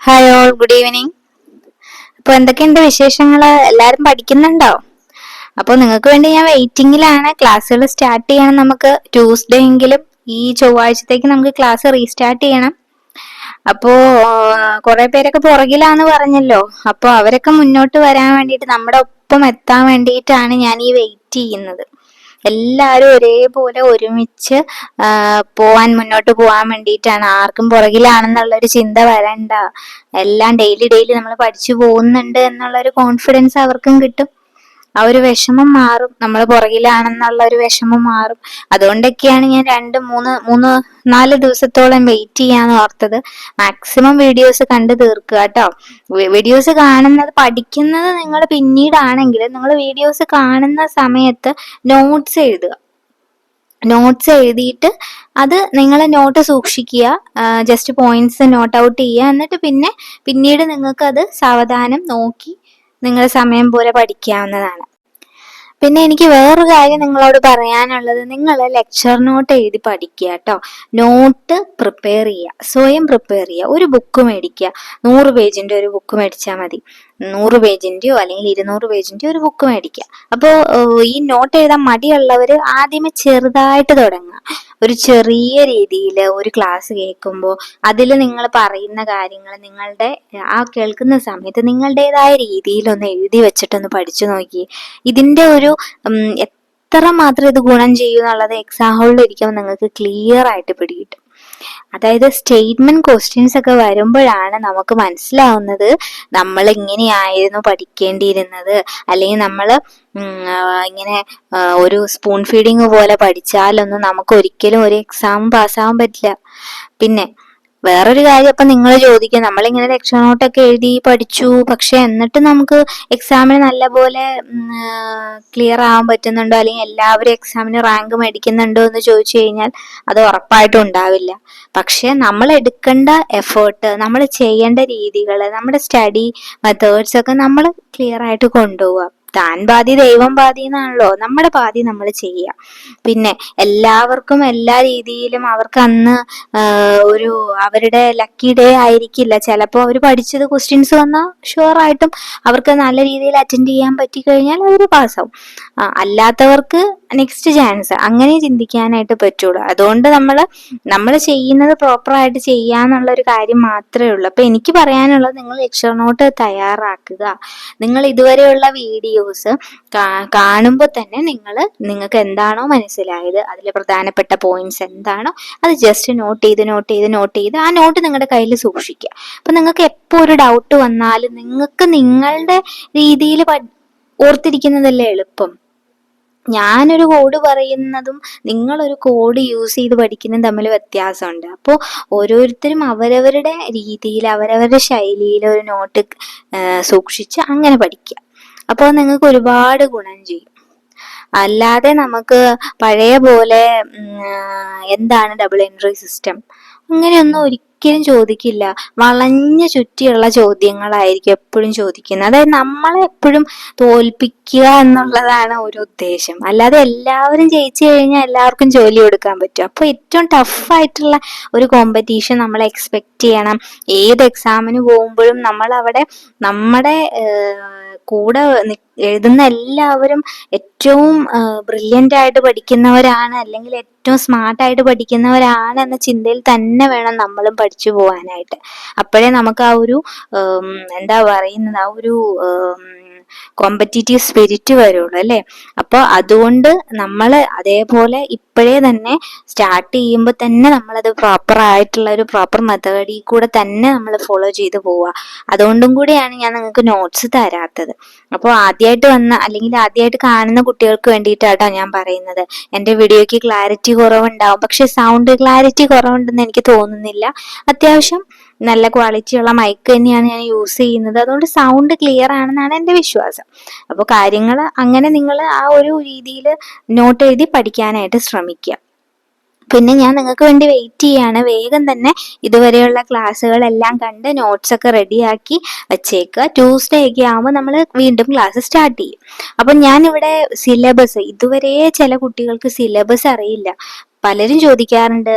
Hi all, good evening. അപ്പോൾ എന്തൊക്കെയുണ്ട് വിശേഷങ്ങൾ? എല്ലാവരും പഠിക്കുന്നുണ്ടോ? അപ്പോൾ നിങ്ങൾക്ക് വേണ്ടി ഞാൻ വെയിറ്റിംഗിലാണ്. ക്ലാസ്സുകൾ സ്റ്റാർട്ട് ചെയ്യണം. നമുക്ക് ട്യൂസ്ഡേ എങ്കിലും ഈ ചൊവ്വാഴ്ചത്തേക്ക് നമുക്ക് ക്ലാസ് റീസ്റ്റാർട്ട് ചെയ്യണം. അപ്പോൾ കുറെ പേരൊക്കെ പുറകിലാന്ന് പറഞ്ഞല്ലോ. അപ്പോൾ അവരൊക്കെ മുന്നോട്ട് വരാൻ വേണ്ടിയിട്ട്, നമ്മുടെ ഒപ്പം എത്താൻ വേണ്ടിയിട്ടാണ് ഞാൻ ഈ വെയിറ്റ് ചെയ്യുന്നത്. എല്ലാവരും ഒരേപോലെ ഒരുമിച്ച് മുന്നോട്ട് പോകാൻ വേണ്ടിയിട്ടാണ്. ആർക്കും പുറകിലാണെന്നുള്ളൊരു ചിന്ത വരണ്ട. എല്ലാം ഡെയിലി നമ്മൾ പഠിച്ചു പോകുന്നുണ്ട് എന്നുള്ളൊരു കോൺഫിഡൻസ് അവർക്കും കിട്ടും. ആ ഒരു വിഷമം മാറും. നമ്മൾ പുറകിലാണെന്നുള്ള ഒരു വിഷമം മാറും. അതുകൊണ്ടൊക്കെയാണ് ഞാൻ 4 ദിവസത്തോളം വെയിറ്റ് ചെയ്യാന്ന് ഓർത്തത്. മാക്സിമം വീഡിയോസ് കണ്ടു തീർക്കുക കേട്ടോ. വീഡിയോസ് കാണുന്നത്, പഠിക്കുന്നത് നിങ്ങൾ പിന്നീടാണെങ്കിൽ നിങ്ങൾ വീഡിയോസ് കാണുന്ന സമയത്ത് നോട്ട്സ് എഴുതുക. നോട്ട്സ് എഴുതിയിട്ട് അത് നിങ്ങൾ നോട്ട് സൂക്ഷിക്കുക. ജസ്റ്റ് പോയിന്റ്സ് നോട്ട് ഔട്ട് ചെയ്യുക. എന്നിട്ട് പിന്നീട് നിങ്ങൾക്ക് അത് സാവധാനം നോക്കി നിങ്ങൾ സമയം പോലെ പഠിക്കാവുന്നതാണ്. പിന്നെ എനിക്ക് വേറൊരു കാര്യം നിങ്ങളോട് പറയാനുള്ളത്, നിങ്ങൾ ലെക്ചർ നോട്ട് എഴുതി പഠിക്കുക കേട്ടോ. നോട്ട് പ്രിപ്പയർ ചെയ്യുക, സ്വയം പ്രിപ്പയർ ചെയ്യുക. ഒരു ബുക്ക് മേടിക്കുക. 100 പേജിന്റെ ഒരു ബുക്ക് മേടിച്ചാൽ മതി. 100 പേജിന്റെയോ അല്ലെങ്കിൽ 200 പേജിന്റെയോ ഒരു ബുക്ക് മേടിക്കുക. അപ്പോൾ ഈ നോട്ട് എഴുതാൻ മടിയുള്ളവർ ആദ്യമേ ചെറുതായിട്ട് തുടങ്ങുക. ഒരു ചെറിയ രീതിയിൽ ഒരു ക്ലാസ് കേൾക്കുമ്പോൾ അതിൽ നിങ്ങൾ പറയുന്ന കാര്യങ്ങൾ നിങ്ങളുടെ ആ കേൾക്കുന്ന സമയത്ത് നിങ്ങളുടേതായ രീതിയിൽ ഒന്ന് എഴുതി വെച്ചിട്ടൊന്ന് പഠിച്ചു നോക്കി. ഇതിന്റെ ഒരു എത്ര മാത്രം ഇത് ഗുണം ചെയ്യും എന്നുള്ളത് എക്സാം ഹോളിൽ ഇരിക്കുമ്പോൾ നിങ്ങൾക്ക് ക്ലിയർ ആയിട്ട് പിടികിട്ടും. അതായത് സ്റ്റേറ്റ്മെന്റ് ക്വസ്റ്റ്യൻസ് ഒക്കെ വരുമ്പോഴാണ് നമുക്ക് മനസ്സിലാവുന്നത് നമ്മൾ ഇങ്ങനെയായിരുന്നു പഠിക്കേണ്ടിയിരുന്നത്, അല്ലെങ്കിൽ നമ്മൾ ഇങ്ങനെ ഒരു സ്പൂൺ ഫീഡിങ് പോലെ പഠിച്ചാലൊന്നും നമുക്ക് ഒരിക്കലും ഒരു എക്സാം പാസ്സാവാൻ പറ്റില്ല. പിന്നെ വേറൊരു കാര്യം, അപ്പൊ നിങ്ങൾ ചോദിക്കും, നമ്മളിങ്ങനെ ലെക്ചർ നോട്ടൊക്കെ എഴുതി പഠിച്ചു, പക്ഷെ എന്നിട്ട് നമുക്ക് എക്സാമിന് നല്ലപോലെ ക്ലിയർ ആവാൻ പറ്റുന്നുണ്ടോ, അല്ലെങ്കിൽ എല്ലാവരും എക്സാമിന് റാങ്ക് മേടിക്കുന്നുണ്ടോ എന്ന് ചോദിച്ചു കഴിഞ്ഞാൽ അത് ഉറപ്പായിട്ടും ഉണ്ടാവില്ല. പക്ഷെ നമ്മൾ എടുക്കേണ്ട എഫേർട്ട്, നമ്മൾ ചെയ്യേണ്ട രീതികൾ, നമ്മുടെ സ്റ്റഡി മെത്തേഡ്സ് ഒക്കെ നമ്മൾ ക്ലിയർ ആയിട്ട് കൊണ്ടുപോവുക. താൻ പാതി ദൈവം പാതി എന്നാണല്ലോ. നമ്മുടെ പാതി നമ്മൾ ചെയ്യുക. പിന്നെ എല്ലാവർക്കും എല്ലാ രീതിയിലും അവർക്ക് അന്ന് ഒരു അവരുടെ ലക്കി ഡേ ആയിരിക്കില്ല. ചിലപ്പോൾ അവർ പഠിച്ചത് ക്വസ്റ്റ്യൻസ് വന്നാൽ ഷുവറായിട്ടും അവർക്ക് നല്ല രീതിയിൽ അറ്റൻഡ് ചെയ്യാൻ പറ്റിക്കഴിഞ്ഞാൽ അവർ പാസ്സാവും. അല്ലാത്തവർക്ക് നെക്സ്റ്റ് ചാൻസ്, അങ്ങനെ ചിന്തിക്കാനായിട്ട് പറ്റുള്ളൂ. അതുകൊണ്ട് നമ്മൾ ചെയ്യുന്നത് പ്രോപ്പറായിട്ട് ചെയ്യാന്നുള്ള ഒരു കാര്യം മാത്രമേ ഉള്ളൂ. അപ്പൊ എനിക്ക് പറയാനുള്ളത്, നിങ്ങൾ ലെക്ചർ നോട്ട് തയ്യാറാക്കുക. നിങ്ങൾ ഇതുവരെയുള്ള വീഡിയോസ് കാണുമ്പോൾ തന്നെ നിങ്ങൾക്ക് എന്താണോ മനസ്സിലായത്, അതിൽ പ്രധാനപ്പെട്ട പോയിന്റ്സ് എന്താണോ അത് ജസ്റ്റ് നോട്ട് ചെയ്ത് ആ നോട്ട് നിങ്ങളുടെ കയ്യിൽ സൂക്ഷിക്കുക. അപ്പൊ നിങ്ങൾക്ക് എപ്പോ ഒരു ഡൗട്ട് വന്നാലും നിങ്ങൾക്ക് നിങ്ങളുടെ രീതിയിൽ ഓർത്തിരിക്കുന്നതല്ലേ എളുപ്പം. ഞാനൊരു കോഡ് പറയുന്നതും നിങ്ങളൊരു കോഡ് യൂസ് ചെയ്ത് പഠിക്കുന്നതും തമ്മിൽ വ്യത്യാസമുണ്ട്. അപ്പോൾ ഓരോരുത്തരും അവരവരുടെ രീതിയിൽ അവരവരുടെ ശൈലിയിൽ ഒരു നോട്ട് സൂക്ഷിച്ച് അങ്ങനെ പഠിക്കുക. അപ്പോൾ നിങ്ങൾക്ക് ഒരുപാട് ഗുണം ചെയ്യും. അല്ലാതെ നമുക്ക് പഴയ പോലെ എന്താണ് ഡബിൾ എൻട്രി സിസ്റ്റം അങ്ങനെയൊന്നും ഒരിക്കലും ചോദിക്കില്ല. വളഞ്ഞ ചുറ്റിയുള്ള ചോദ്യങ്ങളായിരിക്കും എപ്പോഴും ചോദിക്കുന്നത്. അതായത് നമ്മളെ എപ്പോഴും തോൽപ്പിക്കുക എന്നുള്ളതാണ് ഒരു ഉദ്ദേശം. അല്ലാതെ എല്ലാവരും ജയിച്ചു കഴിഞ്ഞാൽ എല്ലാവർക്കും ജോലി കൊടുക്കാൻ പറ്റും. അപ്പോൾ ഏറ്റവും ടഫായിട്ടുള്ള ഒരു കോമ്പറ്റീഷൻ നമ്മൾ എക്സ്പെക്ട് ചെയ്യണം. ഏത് എക്സാമിന് പോകുമ്പോഴും നമ്മൾ അവിടെ നമ്മുടെ കൂടെ എഴുതുന്ന എല്ലാവരും ഏറ്റവും ബ്രില്യൻ്റ് ആയിട്ട് പഠിക്കുന്നവരാണ്, അല്ലെങ്കിൽ ഏറ്റവും സ്മാർട്ടായിട്ട് പഠിക്കുന്നവരാണ് എന്ന ചിന്തയിൽ തന്നെ വേണം നമ്മളും പഠിച്ചു പോകാനായിട്ട്. അപ്പോഴേ നമുക്ക് ആ ഒരു എന്താ പറയുന്നത്, ആ ഒരു കോമ്പറ്റീറ്റീവ് സ്പിരിറ്റ് വരുള്ളൂ അല്ലേ. അപ്പോൾ അതുകൊണ്ട് നമ്മൾ അതേപോലെ ഇപ്പോഴേ തന്നെ സ്റ്റാർട്ട് ചെയ്യുമ്പോൾ തന്നെ നമ്മളത് പ്രോപ്പർ മെത്തേഡിൽ കൂടെ തന്നെ നമ്മൾ ഫോളോ ചെയ്ത് പോവുക. അതുകൊണ്ടും കൂടിയാണ് ഞാൻ നിങ്ങൾക്ക് നോട്ട്സ് തരാത്തത്. അപ്പോൾ ആദ്യമായിട്ട് അല്ലെങ്കിൽ ആദ്യമായിട്ട് കാണുന്ന കുട്ടികൾക്ക് വേണ്ടിയിട്ടാട്ടോ ഞാൻ പറയുന്നത്. എൻ്റെ വീഡിയോയ്ക്ക് ക്ലാരിറ്റി കുറവുണ്ടാവും, പക്ഷെ സൗണ്ട് ക്ലാരിറ്റി കുറവുണ്ടെന്ന് എനിക്ക് തോന്നുന്നില്ല. അത്യാവശ്യം നല്ല ക്വാളിറ്റിയുള്ള മൈക്ക് തന്നെയാണ് ഞാൻ യൂസ് ചെയ്യുന്നത്. അതുകൊണ്ട് സൗണ്ട് ക്ലിയർ ആണെന്നാണ് എൻ്റെ വിശ്വാസം. അപ്പോൾ കാര്യങ്ങൾ അങ്ങനെ നിങ്ങൾ ആ ഒരു രീതിയിൽ നോട്ട് എഴുതി പഠിക്കാനായിട്ട് ശ്രമിക്കുക. പിന്നെ ഞാൻ നിങ്ങൾക്ക് വേണ്ടി വെയിറ്റ് ചെയ്യാണ്. വേഗം തന്നെ ഇതുവരെയുള്ള ക്ലാസ്സുകളെല്ലാം കണ്ട് നോട്ട്സ് ഒക്കെ റെഡിയാക്കി വെച്ചേക്കുക. ട്യൂസ്ഡേ ഒക്കെ ആകുമ്പോൾ നമ്മൾ വീണ്ടും ക്ലാസ് സ്റ്റാർട്ട് ചെയ്യും. അപ്പം ഞാനിവിടെ സിലബസ്, ഇതുവരെ ചില കുട്ടികൾക്ക് സിലബസ് അറിയില്ല. പലരും ചോദിക്കാറുണ്ട്,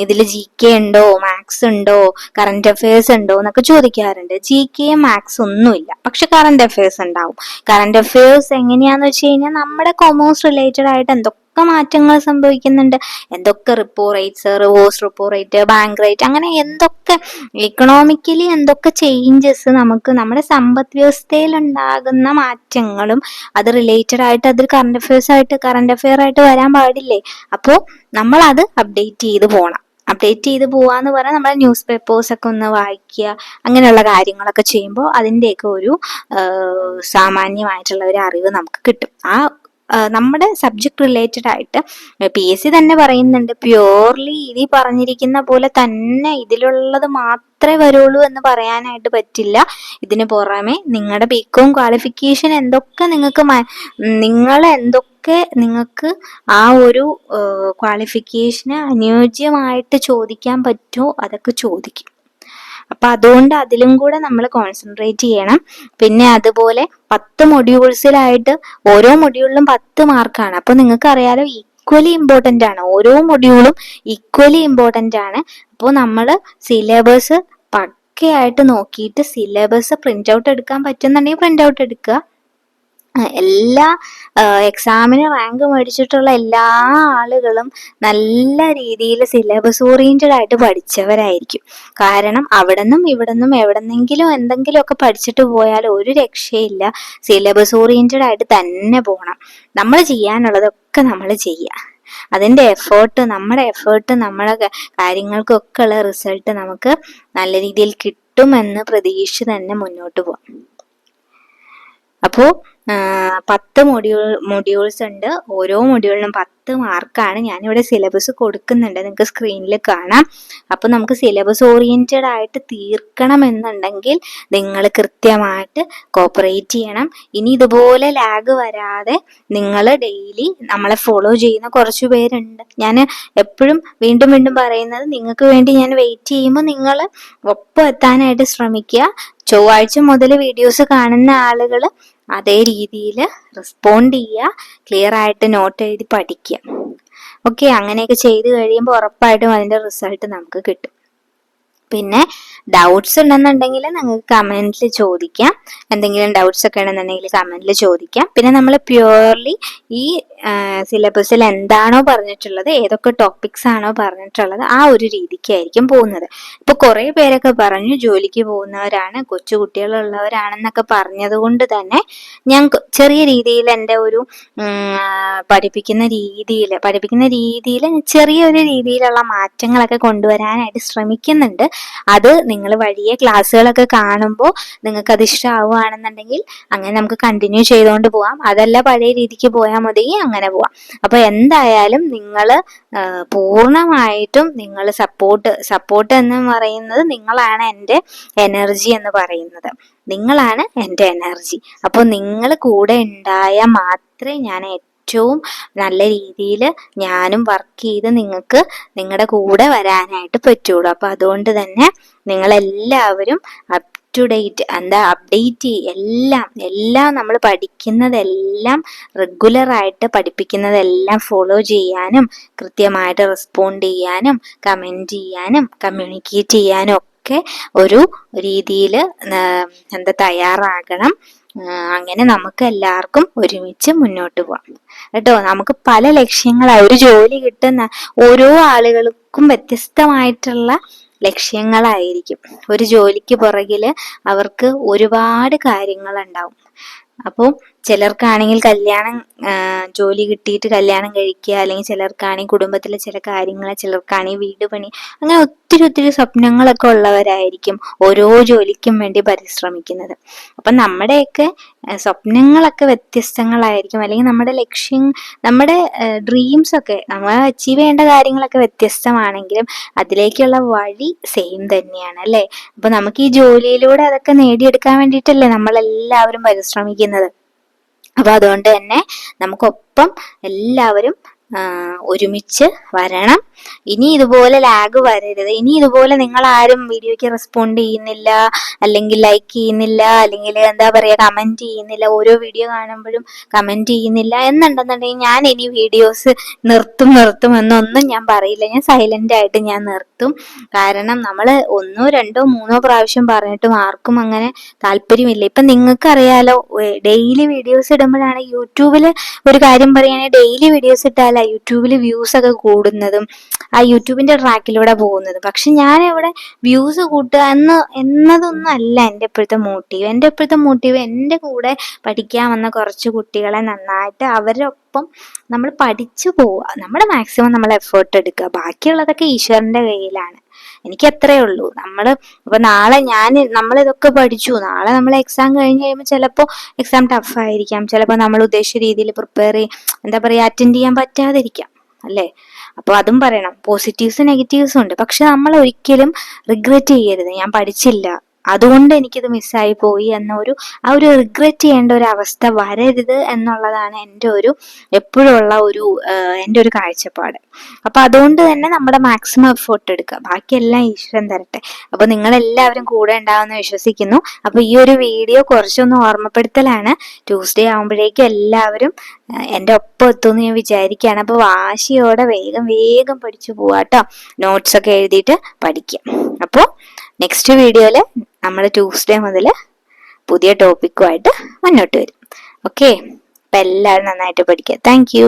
ഇതിൽ GK ഉണ്ടോ, മാത്സ് ഉണ്ടോ, കറന്റ് അഫയേഴ്സ് ഉണ്ടോ എന്നൊക്കെ ചോദിക്കാറുണ്ട്. GK മാത്സ് ഒന്നുമില്ല, പക്ഷെ കറന്റ് അഫയേഴ്സ് ഉണ്ടാവും. കറന്റ് അഫയേഴ്സ് എങ്ങനെയാന്ന് വെച്ച് കഴിഞ്ഞാൽ നമ്മുടെ കൊമേഴ്സ് റിലേറ്റഡ് ആയിട്ട് എന്തൊക്കെ മാറ്റങ്ങൾ സംഭവിക്കുന്നുണ്ട്, എന്തൊക്കെ repo rates, reverse repo rate, bank rate, അങ്ങനെ എന്തൊക്കെ ഇക്കണോമിക്കലി എന്തൊക്കെ ചേഞ്ചസ് നമുക്ക് നമ്മുടെ സമ്പദ് വ്യവസ്ഥയിൽ ഉണ്ടാകുന്ന മാറ്റങ്ങളും അത് റിലേറ്റഡ് ആയിട്ട് അത് കറന്റ് അഫെയർ ആയിട്ട് വരാൻ പാടില്ലേ? അപ്പോൾ നമ്മൾ അത് അപ്ഡേറ്റ് ചെയ്ത് പോകണം. അപ്ഡേറ്റ് ചെയ്ത് പോവാന്ന് പറഞ്ഞാൽ നമ്മൾ ന്യൂസ് പേപ്പേഴ്സ് ഒക്കെ ഒന്ന് വായിക്കുക, അങ്ങനെയുള്ള കാര്യങ്ങളൊക്കെ ചെയ്യുമ്പോൾ അതിൻ്റെയൊക്കെ ഒരു സാമാന്യമായിട്ടുള്ള ഒരു അറിവ് നമുക്ക് കിട്ടും. നമ്മുടെ സബ്ജക്ട് റിലേറ്റഡ് ആയിട്ട് PSC തന്നെ പറയുന്നുണ്ട്, പ്യൂർലി ഇതിൽ പറഞ്ഞിരിക്കുന്ന പോലെ തന്നെ ഇതിലുള്ളത് മാത്രമേ വരുള്ളൂ എന്ന് പറയാനായിട്ട് പറ്റില്ല. ഇതിന് പുറമെ നിങ്ങളുടെ BCom ക്വാളിഫിക്കേഷൻ എന്തൊക്കെ നിങ്ങൾക്ക് ആ ഒരു ക്വാളിഫിക്കേഷന് അനുയോജ്യമായിട്ട് ചോദിക്കാൻ പറ്റുമോ അതൊക്കെ ചോദിക്കും. അപ്പൊ അതുകൊണ്ട് അതിലും കൂടെ നമ്മൾ കോൺസെൻട്രേറ്റ് ചെയ്യണം. പിന്നെ അതുപോലെ 10 മൊഡ്യൂൾസിലായിട്ട് ഓരോ മൊഡ്യൂളിലും 10 മാർക്കാണ്. അപ്പൊ നിങ്ങൾക്ക് അറിയാലോ, ഈക്വലി ഇമ്പോർട്ടന്റ് ആണ്, ഓരോ മൊഡ്യൂളും ഈക്വലി ഇമ്പോർട്ടന്റ് ആണ്. അപ്പോൾ നമ്മൾ സിലബസ് പക്കയായിട്ട് നോക്കിയിട്ട് സിലബസ് പ്രിന്റ് ഔട്ട് എടുക്കാൻ പറ്റുന്നുണ്ടെങ്കിൽ പ്രിന്റ് ഔട്ട് എടുക്കുക. എല്ലാ എക്സാമിന് റാങ്ക് മേടിച്ചിട്ടുള്ള എല്ലാ ആളുകളും നല്ല രീതിയിൽ സിലബസ് ഓറിയന്റഡ് ആയിട്ട് പഠിച്ചവരായിരിക്കും. കാരണം അവിടെന്നും ഇവിടെന്നും എവിടെന്നെങ്കിലും എന്തെങ്കിലുമൊക്കെ പഠിച്ചിട്ട് പോയാൽ ഒരു രക്ഷയില്ല. സിലബസ് ഓറിയന്റഡ് ആയിട്ട് തന്നെ പോകണം. നമ്മൾ ചെയ്യാനുള്ളതൊക്കെ നമ്മൾ ചെയ്യുക. അതിന്റെ നമ്മുടെ എഫേർട്ട് നമ്മുടെ കാര്യങ്ങൾക്കൊക്കെ ഉള്ള റിസൾട്ട് നമുക്ക് നല്ല രീതിയിൽ കിട്ടുമെന്ന് പ്രതീക്ഷിച്ച് തന്നെ മുന്നോട്ട് പോകാം. അപ്പോൾ 10 മൊഡ്യൂൾസ് ഉണ്ട്. ഓരോ മൊഡ്യൂളിനും 10 മാർക്കാണ്. ഞാനിവിടെ സിലബസ് കൊടുക്കുന്നുണ്ട്, നിങ്ങൾക്ക് സ്ക്രീനിൽ കാണാം. അപ്പൊ നമുക്ക് സിലബസ് ഓറിയന്റഡ് ആയിട്ട് തീർക്കണം എന്നുണ്ടെങ്കിൽ നിങ്ങൾ കൃത്യമായിട്ട് കോപ്പറേറ്റ് ചെയ്യണം. ഇനി ഇതുപോലെ ലാഗ് വരാതെ നിങ്ങൾ ഡെയിലി നമ്മളെ ഫോളോ ചെയ്യുന്ന കുറച്ചു പേരുണ്ട്. ഞാൻ എപ്പോഴും വീണ്ടും വീണ്ടും പറയുന്നത്, നിങ്ങൾക്ക് വേണ്ടി ഞാൻ വെയിറ്റ് ചെയ്യുമ്പോൾ നിങ്ങൾ ഒപ്പം എത്താനായിട്ട് ശ്രമിക്കുക. ചൊവ്വാഴ്ച മുതൽ വീഡിയോസ് കാണുന്ന ആളുകൾ അതേ രീതിയിൽ റെസ്പോണ്ട് ചെയ്യുക, ക്ലിയർ ആയിട്ട് നോട്ട് എഴുതി പഠിക്കുക. ഓക്കെ, അങ്ങനെയൊക്കെ ചെയ്ത് കഴിയുമ്പോൾ ഉറപ്പായിട്ടും അതിന്റെ റിസൾട്ട് നമുക്ക് കിട്ടും. പിന്നെ ഡൗട്ട്സ് ഉണ്ടെന്നുണ്ടെങ്കിൽ നിങ്ങൾക്ക് കമന്റിൽ ചോദിക്കാം. എന്തെങ്കിലും ഡൗട്ട്സ് ഒക്കെ ഉണ്ടെന്നുണ്ടെങ്കിൽ കമന്റിൽ ചോദിക്കാം. പിന്നെ നമ്മൾ പ്യൂർലി ഈ സിലബസിൽ എന്താണോ പറഞ്ഞിട്ടുള്ളത്, ഏതൊക്കെ ടോപ്പിക്സ് ആണോ പറഞ്ഞിട്ടുള്ളത്, ആ ഒരു രീതിക്കായിരിക്കും പോകുന്നത്. ഇപ്പൊ കുറെ പേരൊക്കെ പറഞ്ഞു ജോലിക്ക് പോകുന്നവരാണ്, കൊച്ചു കുട്ടികളുള്ളവരാണെന്നൊക്കെ പറഞ്ഞത് കൊണ്ട് തന്നെ ഞാൻ ചെറിയ രീതിയിൽ എൻ്റെ ഒരു പഠിപ്പിക്കുന്ന രീതിയിൽ ചെറിയൊരു രീതിയിലുള്ള മാറ്റങ്ങളൊക്കെ കൊണ്ടുവരാനായിട്ട് ശ്രമിക്കുന്നുണ്ട്. അത് നിങ്ങൾ വഴിയെ ക്ലാസ്സുകളൊക്കെ കാണുമ്പോൾ നിങ്ങൾക്ക് അത് ഇഷ്ടമാവുകയാണെന്നുണ്ടെങ്കിൽ അങ്ങനെ നമുക്ക് കണ്ടിന്യൂ ചെയ്തുകൊണ്ട് പോവാം. അതല്ല പഴയ രീതിക്ക് പോയാൽ മതി, അങ്ങനെ പോവാം. അപ്പൊ എന്തായാലും നിങ്ങൾ പൂർണ്ണമായിട്ടും നിങ്ങൾ സപ്പോർട്ട് എന്ന് പറയുന്നത് നിങ്ങളാണ് എൻ്റെ എനർജി എന്ന് പറയുന്നത്. നിങ്ങളാണ് എൻ്റെ എനർജി. അപ്പോൾ നിങ്ങൾ കൂടെ ഉണ്ടായാൽ മാത്രമേ ഞാൻ ഏറ്റവും നല്ല രീതിയിൽ ഞാനും വർക്ക് ചെയ്ത് നിങ്ങൾക്ക് നിങ്ങളുടെ കൂടെ വരാനായിട്ട് പറ്റുള്ളൂ. അപ്പൊ അതുകൊണ്ട് തന്നെ നിങ്ങളെല്ലാവരും അപ് ടു ഡേറ്റ് അപ്ഡേറ്റ് എല്ലാം നമ്മൾ പഠിക്കുന്നതെല്ലാം റെഗുലറായിട്ട് പഠിപ്പിക്കുന്നതെല്ലാം ഫോളോ ചെയ്യാനും കൃത്യമായിട്ട് റെസ്പോണ്ട് ചെയ്യാനും കമന്റ് ചെയ്യാനും കമ്മ്യൂണിക്കേറ്റ് ചെയ്യാനും ഒക്കെ ഒരു രീതിയിൽ തയ്യാറാകണം. അങ്ങനെ നമുക്ക് എല്ലാവർക്കും ഒരുമിച്ച് മുന്നോട്ട് പോവാം കേട്ടോ. നമുക്ക് പല ലക്ഷ്യങ്ങളാണ്. ഒരു ജോലി കിട്ടുന്ന ഓരോ ആളുകൾക്കും വ്യത്യസ്തമായിട്ടുള്ള ലക്ഷ്യങ്ങളായിരിക്കും. ഒരു ജോലിക്ക് പുറകില് അവർക്ക് ഒരുപാട് കാര്യങ്ങളുണ്ടാവും. അപ്പോൾ ചിലർക്കാണെങ്കിൽ ജോലി കിട്ടിയിട്ട് കല്യാണം കഴിക്കുക, അല്ലെങ്കിൽ ചിലർക്കാണെങ്കിൽ കുടുംബത്തിലെ ചില കാര്യങ്ങൾ, ചിലർക്കാണെങ്കിൽ വീട് പണി, അങ്ങനെ ഒത്തിരി സ്വപ്നങ്ങളൊക്കെ ഉള്ളവരായിരിക്കും ഓരോ ജോലിക്കും വേണ്ടി പരിശ്രമിക്കുന്നത്. അപ്പൊ നമ്മുടെയൊക്കെ സ്വപ്നങ്ങളൊക്കെ വ്യത്യസ്തങ്ങളായിരിക്കും, അല്ലെങ്കിൽ നമ്മുടെ ഡ്രീംസ് ഒക്കെ നമ്മൾ അച്ചീവ് ചെയ്യേണ്ട കാര്യങ്ങളൊക്കെ വ്യത്യസ്തമാണെങ്കിലും അതിലേക്കുള്ള വഴി സെയിം തന്നെയാണ് അല്ലേ. അപ്പൊ നമുക്ക് ഈ ജോലിയിലൂടെ അതൊക്കെ നേടിയെടുക്കാൻ വേണ്ടിയിട്ടല്ലേ നമ്മളെല്ലാവരും പരിശ്രമിക്കുന്നത്. അപ്പൊ അതുകൊണ്ട് തന്നെ നമുക്കൊപ്പം എല്ലാവരും ഒരുമിച്ച് വരണം. ഇനി ഇതുപോലെ ലാഗ് വരരുത്. ഇനി ഇതുപോലെ നിങ്ങൾ ആരും വീഡിയോയ്ക്ക് റെസ്പോണ്ട് ചെയ്യുന്നില്ല, അല്ലെങ്കിൽ ലൈക്ക് ചെയ്യുന്നില്ല, അല്ലെങ്കിൽ എന്താ പറയാ കമന്റ് ചെയ്യുന്നില്ല, ഓരോ വീഡിയോ കാണുമ്പോഴും കമന്റ് ചെയ്യുന്നില്ല എന്നുണ്ടെന്നുണ്ടെങ്കിൽ ഞാൻ ഇനി വീഡിയോസ് നിർത്തും എന്നൊന്നും ഞാൻ പറയില്ല. ഞാൻ സൈലന്റ് ആയിട്ട് ഞാൻ നിർത്തും. കാരണം നമ്മൾ 1, 2, 3 പ്രാവശ്യം പറഞ്ഞിട്ടും ആർക്കും അങ്ങനെ താല്പര്യമില്ല. ഇപ്പൊ നിങ്ങൾക്ക് അറിയാലോ, ഡെയിലി വീഡിയോസ് ഇടുമ്പോഴാണ് യൂട്യൂബിൽ ഒരു കാര്യം പറയുകയാണെങ്കിൽ, ഡെയിലി വീഡിയോസ് ഇട്ടാല യൂട്യൂബിൽ വ്യൂസ് ഒക്കെ കൂടുന്നതും ആ യൂട്യൂബിന്റെ ട്രാക്കിലൂടെ പോകുന്നതും. പക്ഷെ ഞാൻ ഇവിടെ വ്യൂസ് കൂട്ടുക എന്നതൊന്നും അല്ല എൻ്റെ ഇപ്പോഴത്തെ മോട്ടീവ്. എൻ്റെ ഇപ്പോഴത്തെ മോട്ടീവ് എൻ്റെ കൂടെ പഠിക്കാൻ വന്ന കുറച്ച് കുട്ടികളെ നന്നായിട്ട് അവരുടെ ഒപ്പം നമ്മൾ പഠിച്ചു പോവുക, നമ്മുടെ മാക്സിമം നമ്മൾ എഫേർട്ട് എടുക്കുക. ബാക്കിയുള്ളതൊക്കെ ഈശ്വരന്റെ കയ്യിലാണ്. എനിക്ക് അത്രേ ഉള്ളൂ. ഇപ്പൊ നാളെ നമ്മളിതൊക്കെ പഠിച്ചു, നാളെ നമ്മൾ എക്സാം കഴിഞ്ഞ് കഴിയുമ്പോൾ ചിലപ്പോൾ എക്സാം ടഫ് ആയിരിക്കാം, ചിലപ്പോൾ നമ്മൾ ഉദ്ദേശിച്ച രീതിയിൽ പ്രിപ്പയർ എന്താ പറയുക അറ്റൻഡ് ചെയ്യാൻ പറ്റാതിരിക്കാം അല്ലേ. അപ്പൊ അതും പറയണം. പോസിറ്റീവ്സ് നെഗറ്റീവ്സും ഉണ്ട്. പക്ഷെ നമ്മൾ ഒരിക്കലും റിഗ്രറ്റ് ചെയ്യരുത്, ഞാൻ പഠിച്ചില്ല അതുകൊണ്ട് എനിക്കിത് മിസ്സായി പോയി എന്നൊരു ആ ഒരു റിഗ്രറ്റ് ചെയ്യേണ്ട ഒരു അവസ്ഥ വരരുത് എന്നുള്ളതാണ് എപ്പോഴും ഉള്ള എൻ്റെ ഒരു കാഴ്ചപ്പാട്. അപ്പൊ അതുകൊണ്ട് തന്നെ നമ്മുടെ മാക്സിമം എഫേർട്ട് എടുക്കുക, ബാക്കിയെല്ലാം ഈശ്വരൻ തരട്ടെ. അപ്പൊ നിങ്ങളെല്ലാവരും കൂടെ ഉണ്ടാവുമെന്ന് വിശ്വസിക്കുന്നു. അപ്പൊ ഈ ഒരു വീഡിയോ കുറച്ചൊന്ന് ഓർമ്മപ്പെടുത്തലാണ്. ട്യൂസ്ഡേ ആകുമ്പോഴേക്കും എല്ലാവരും എൻ്റെ ഒപ്പം എത്തുമെന്ന് ഞാൻ വിചാരിക്കുകയാണ്. അപ്പൊ വാശിയോടെ വേഗം പഠിച്ചു പോവാട്ടോ. നോട്ട്സ് ഒക്കെ എഴുതിയിട്ട് പഠിക്കാം. അപ്പോൾ നെക്സ്റ്റ് വീഡിയോയില് നമ്മൾ ട്യൂസ്ഡേ മുതൽ പുതിയ ടോപ്പിക്കുമായിട്ട് മുന്നോട്ട് വരും. ഓക്കെ, അപ്പൊ എല്ലാവരും നന്നായിട്ട് പഠിക്കുക. Thank you.